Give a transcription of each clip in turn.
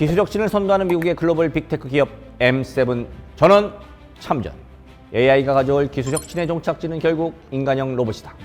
기술 혁신을 선도하는 미국의 글로벌 빅테크 기업 M7 전원 참전. AI가 가져올 기술 혁신의 종착지는 결국 인간형 로봇이다.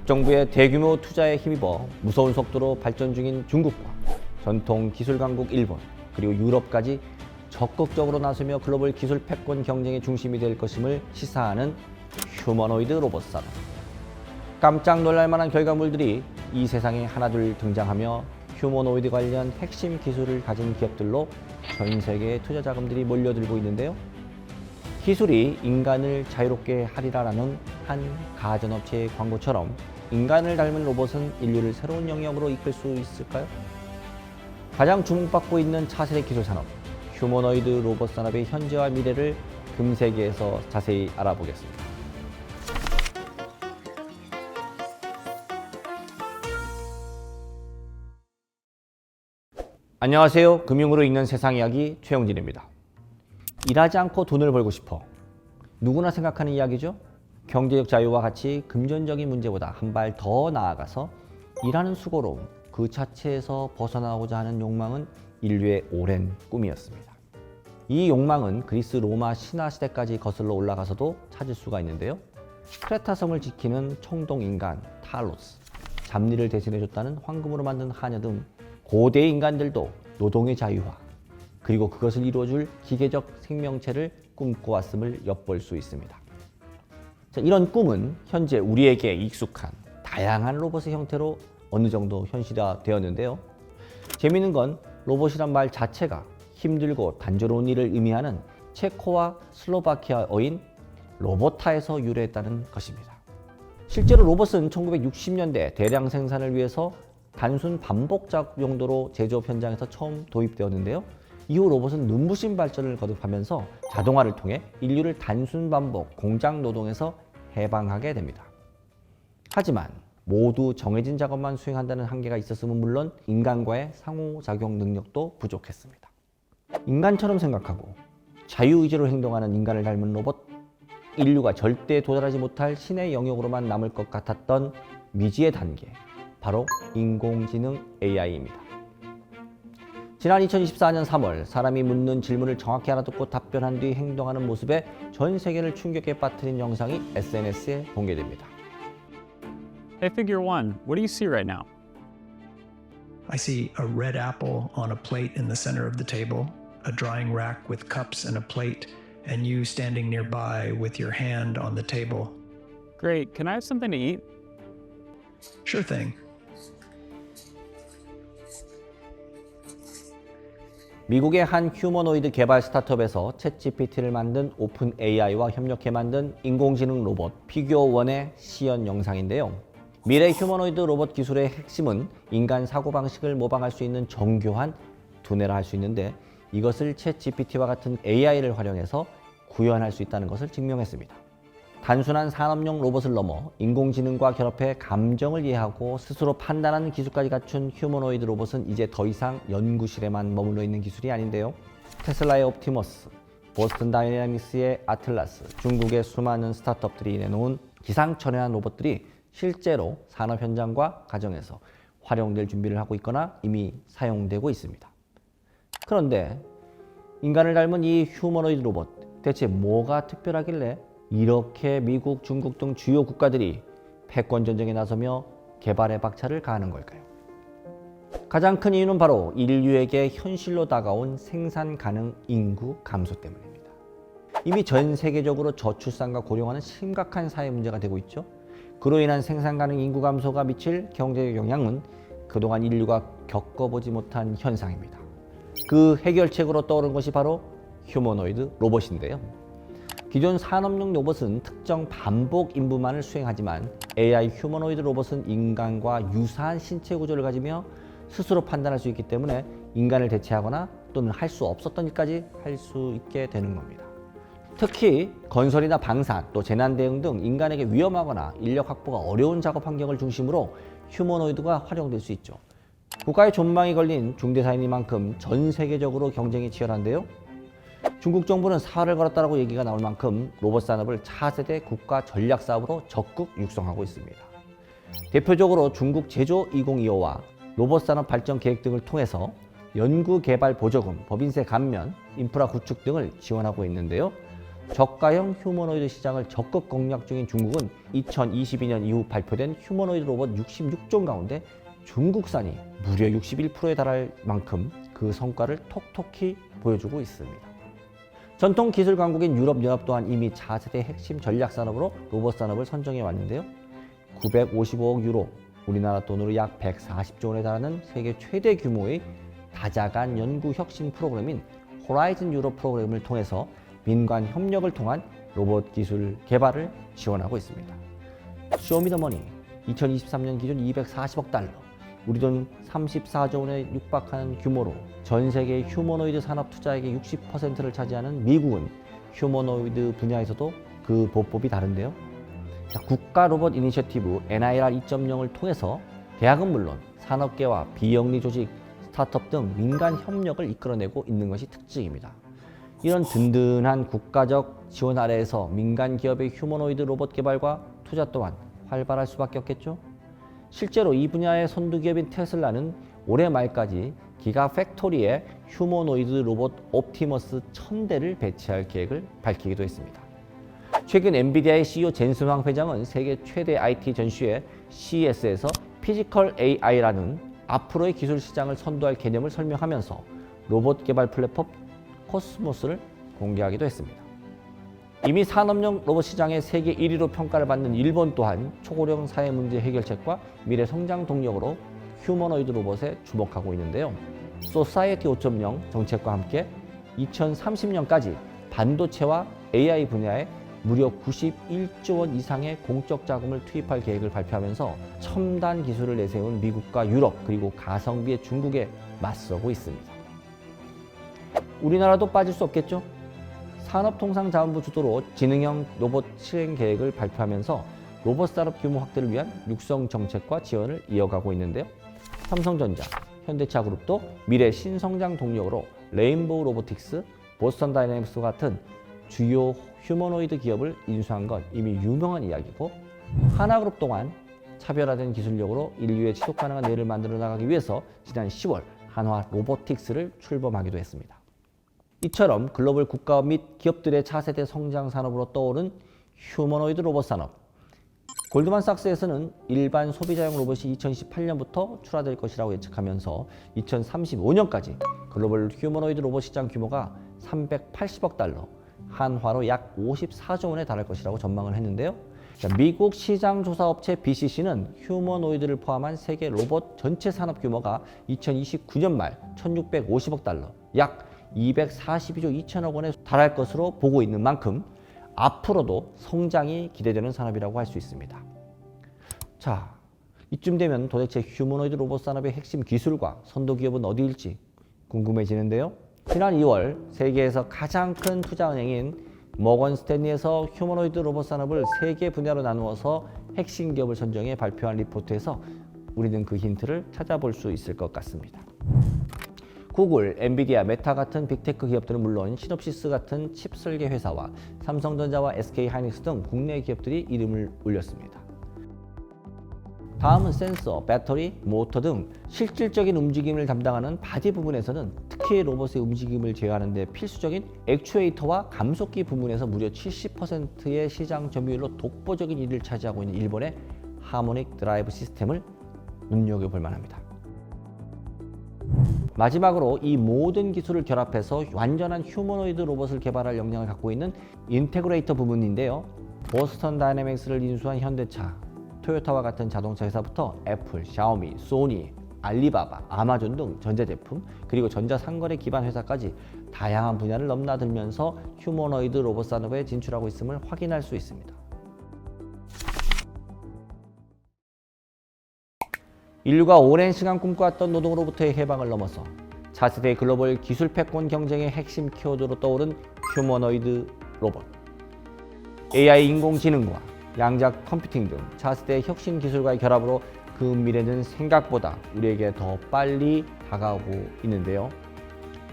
정부의 대규모 투자에 힘입어 무서운 속도로 발전 중인 중국과 전통 기술 강국 일본, 그리고 유럽까지 적극적으로 나서며 글로벌 기술 패권 경쟁의 중심이 될 것임을 시사하는 휴머노이드 로봇 산업. 깜짝 놀랄 만한 결과물들이 이 세상에 하나둘 등장하며 휴머노이드 관련 핵심 기술을 가진 기업들로 전 세계의 투자 자금들이 몰려들고 있는데요. 기술이 인간을 자유롭게 하리라라는 한 가전업체의 광고처럼 인간을 닮은 로봇은 인류를 새로운 영역으로 이끌 수 있을까요? 가장 주목받고 있는 차세대 기술 산업, 휴머노이드 로봇 산업의 현재와 미래를 금세기에서 자세히 알아보겠습니다. 안녕하세요. 금융으로 읽는 세상 이야기 최영진입니다. 일하지 않고 돈을 벌고 싶어. 누구나 생각하는 이야기죠? 경제적 자유와 같이 금전적인 문제보다 한 발 더 나아가서 일하는 수고로움 그 자체에서 벗어나고자 하는 욕망은 인류의 오랜 꿈이었습니다. 이 욕망은 그리스 로마 신화 시대까지 거슬러 올라가서도 찾을 수가 있는데요. 크레타성을 지키는 청동인간 탈로스, 잡일을 대신해줬다는 황금으로 만든 하녀 등 고대 인간들도 노동의 자유화, 그리고 그것을 이루어줄 기계적 생명체를 꿈꿔왔음을 엿볼 수 있습니다. 자, 이런 꿈은 현재 우리에게 익숙한 다양한 로봇의 형태로 어느 정도 현실화되었는데요. 재미있는 건 로봇이란 말 자체가 힘들고 단조로운 일을 의미하는 체코와 슬로바키아어인 로보타에서 유래했다는 것입니다. 실제로 로봇은 1960년대 대량 생산을 위해서 단순 반복 작업 용도로 제조업 현장에서 처음 도입되었는데요. 이후 로봇은 눈부신 발전을 거듭하면서 자동화를 통해 인류를 단순 반복 공장 노동에서 해방하게 됩니다. 하지만 모두 정해진 작업만 수행한다는 한계가 있었음은 물론 인간과의 상호작용 능력도 부족했습니다. 인간처럼 생각하고 자유의지로 행동하는 인간을 닮은 로봇, 인류가 절대 도달하지 못할 신의 영역으로만 남을 것 같았던 미지의 단계, 바로 인공지능 AI입니다. 지난 2024년 3월 사람이 묻는 질문을 정확히 알아듣고 답변한 뒤 행동하는 모습에 전 세계를 충격에 빠뜨린 영상이 SNS에 공개됩니다. Hey, Figure One, what do you see right now? I see a red apple on a plate in the center of the table, a drying rack with cups and a plate, and you standing nearby with your hand on the table. Great, can I have something to eat? Sure thing. 미국의 한 휴머노이드 개발 스타트업에서 챗GPT를 만든 오픈 AI와 협력해 만든 인공지능 로봇 피규어1의 시연 영상인데요. 미래 휴머노이드 로봇 기술의 핵심은 인간 사고방식을 모방할 수 있는 정교한 두뇌라 할 수 있는데, 이것을 챗GPT와 같은 AI를 활용해서 구현할 수 있다는 것을 증명했습니다. 단순한 산업용 로봇을 넘어 인공지능과 결합해 감정을 이해하고 스스로 판단하는 기술까지 갖춘 휴머노이드 로봇은 이제 더 이상 연구실에만 머물러 있는 기술이 아닌데요. 테슬라의 옵티머스, 보스턴 다이내믹스의 아틀라스, 중국의 수많은 스타트업들이 내놓은 기상천외한 로봇들이 실제로 산업 현장과 가정에서 활용될 준비를 하고 있거나 이미 사용되고 있습니다. 그런데 인간을 닮은 이 휴머노이드 로봇, 대체 뭐가 특별하길래 이렇게 미국, 중국 등 주요 국가들이 패권 전쟁에 나서며 개발에 박차를 가하는 걸까요? 가장 큰 이유는 바로 인류에게 현실로 다가온 생산 가능 인구 감소 때문입니다. 이미 전 세계적으로 저출산과 고령화는 심각한 사회 문제가 되고 있죠. 그로 인한 생산 가능 인구 감소가 미칠 경제적 영향은 그동안 인류가 겪어보지 못한 현상입니다. 그 해결책으로 떠오른 것이 바로 휴머노이드 로봇인데요. 기존 산업용 로봇은 특정 반복 임무만을 수행하지만 AI 휴머노이드 로봇은 인간과 유사한 신체 구조를 가지며 스스로 판단할 수 있기 때문에 인간을 대체하거나 또는 할 수 없었던 일까지 할 수 있게 되는 겁니다. 특히 건설이나 방산, 또 재난 대응 등 인간에게 위험하거나 인력 확보가 어려운 작업 환경을 중심으로 휴머노이드가 활용될 수 있죠. 국가의 존망이 걸린 중대사인이만큼 전 세계적으로 경쟁이 치열한데요. 중국 정부는 사활을 걸었다라고 얘기가 나올 만큼 로봇 산업을 차세대 국가 전략 사업으로 적극 육성하고 있습니다. 대표적으로 중국 제조 2025와 로봇 산업 발전 계획 등을 통해서 연구 개발 보조금, 법인세 감면, 인프라 구축 등을 지원하고 있는데요. 저가형 휴머노이드 시장을 적극 공략 중인 중국은 2022년 이후 발표된 휴머노이드 로봇 66종 가운데 중국산이 무려 61%에 달할 만큼 그 성과를 톡톡히 보여주고 있습니다. 전통 기술 강국인 유럽연합 또한 이미 차세대 핵심 전략 산업으로 로봇 산업을 선정해 왔는데요. 955억 유로, 우리나라 돈으로 약 140조 원에 달하는 세계 최대 규모의 다자간 연구 혁신 프로그램인 호라이즌 유럽 프로그램을 통해서 민간 협력을 통한 로봇 기술 개발을 지원하고 있습니다. 쇼미더머니 2023년 기준 240억 달러, 우리 돈 34조 원에 육박하는 규모로 전 세계 휴머노이드 산업 투자액의 60%를 차지하는 미국은 휴머노이드 분야에서도 그 보법이 다른데요. 국가 로봇 이니셔티브 NIR 2.0을 통해서 대학은 물론 산업계와 비영리 조직, 스타트업 등 민간 협력을 이끌어내고 있는 것이 특징입니다. 이런 든든한 국가적 지원 아래에서 민간 기업의 휴머노이드 로봇 개발과 투자 또한 활발할 수밖에 없겠죠. 실제로 이 분야의 선두 기업인 테슬라는 올해 말까지 기가 팩토리에 휴머노이드 로봇 옵티머스 1000대를 배치할 계획을 밝히기도 했습니다. 최근 엔비디아의 CEO 젠슨 황 회장은 세계 최대 IT 전시회 CES에서 피지컬 AI라는 앞으로의 기술 시장을 선도할 개념을 설명하면서 로봇 개발 플랫폼 코스모스를 공개하기도 했습니다. 이미 산업용 로봇 시장의 세계 1위로 평가를 받는 일본 또한 초고령 사회 문제 해결책과 미래 성장 동력으로 휴머노이드 로봇에 주목하고 있는데요. 소사이어티 5.0 정책과 함께 2030년까지 반도체와 AI 분야에 무려 91조 원 이상의 공적 자금을 투입할 계획을 발표하면서 첨단 기술을 내세운 미국과 유럽 그리고 가성비의 중국에 맞서고 있습니다. 우리나라도 빠질 수 없겠죠? 산업통상자원부 주도로 지능형 로봇 실행 계획을 발표하면서 로봇 산업 규모 확대를 위한 육성 정책과 지원을 이어가고 있는데요. 삼성전자, 현대차 그룹도 미래 신성장 동력으로 레인보우 로보틱스, 보스턴 다이내믹스 같은 주요 휴머노이드 기업을 인수한 건 이미 유명한 이야기고, 하나그룹 또한 차별화된 기술력으로 인류의 지속 가능한 뇌를 만들어 나가기 위해서 지난 10월 한화 로보틱스를 출범하기도 했습니다. 이처럼 글로벌 국가 및 기업들의 차세대 성장 산업으로 떠오른 휴머노이드 로봇 산업. 골드만삭스에서는 일반 소비자용 로봇이 2028년부터 출하될 것이라고 예측하면서 2035년까지 글로벌 휴머노이드 로봇 시장 규모가 380억 달러, 한화로 약 54조 원에 달할 것이라고 전망을 했는데요. 미국 시장조사업체 BCC는 휴머노이드를 포함한 세계 로봇 전체 산업 규모가 2029년 말 1650억 달러, 약 242조 2천억 원에 달할 것으로 보고 있는 만큼 앞으로도 성장이 기대되는 산업이라고 할 수 있습니다. 자, 이쯤 되면 도대체 휴머노이드 로봇 산업의 핵심 기술과 선도 기업은 어디일지 궁금해지는데요. 지난 2월 세계에서 가장 큰 투자은행인 모건 스탠리에서 휴머노이드 로봇 산업을 3개 분야로 나누어서 핵심 기업을 선정해 발표한 리포트에서 우리는 그 힌트를 찾아볼 수 있을 것 같습니다. 구글, 엔비디아, 메타 같은 빅테크 기업들은 물론 시놉시스 같은 칩 설계 회사와 삼성전자와 SK하이닉스 등 국내 기업들이 이름을 올렸습니다. 다음은 센서, 배터리, 모터 등 실질적인 움직임을 담당하는 바디 부분에서는 특히 로봇의 움직임을 제어하는 데 필수적인 액추에이터와 감속기 부분에서 무려 70%의 시장 점유율로 독보적인 1위를 차지하고 있는 일본의 하모닉 드라이브 시스템을 눈여겨볼 만합니다. 마지막으로 이 모든 기술을 결합해서 완전한 휴머노이드 로봇을 개발할 역량을 갖고 있는 인테그레이터 부분인데요. 보스턴 다이내믹스를 인수한 현대차, 토요타와 같은 자동차 회사부터 애플, 샤오미, 소니, 알리바바, 아마존 등 전자제품 그리고 전자상거래 기반 회사까지 다양한 분야를 넘나들면서 휴머노이드 로봇 산업에 진출하고 있음을 확인할 수 있습니다. 인류가 오랜 시간 꿈꿔왔던 노동으로부터의 해방을 넘어서 차세대 글로벌 기술 패권 경쟁의 핵심 키워드로 떠오른 휴머노이드 로봇. AI 인공지능과 양자 컴퓨팅 등 차세대 혁신 기술과의 결합으로 그 미래는 생각보다 우리에게 더 빨리 다가오고 있는데요.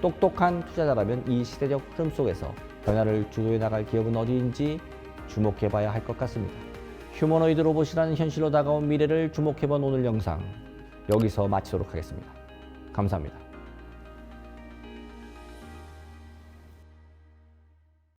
똑똑한 투자자라면 이 시대적 흐름 속에서 변화를 주도해 나갈 기업은 어디인지 주목해봐야 할 것 같습니다. 휴머노이드 로봇이라는 현실로 다가온 미래를 주목해본 오늘 영상 여기서 마치도록 하겠습니다. 감사합니다.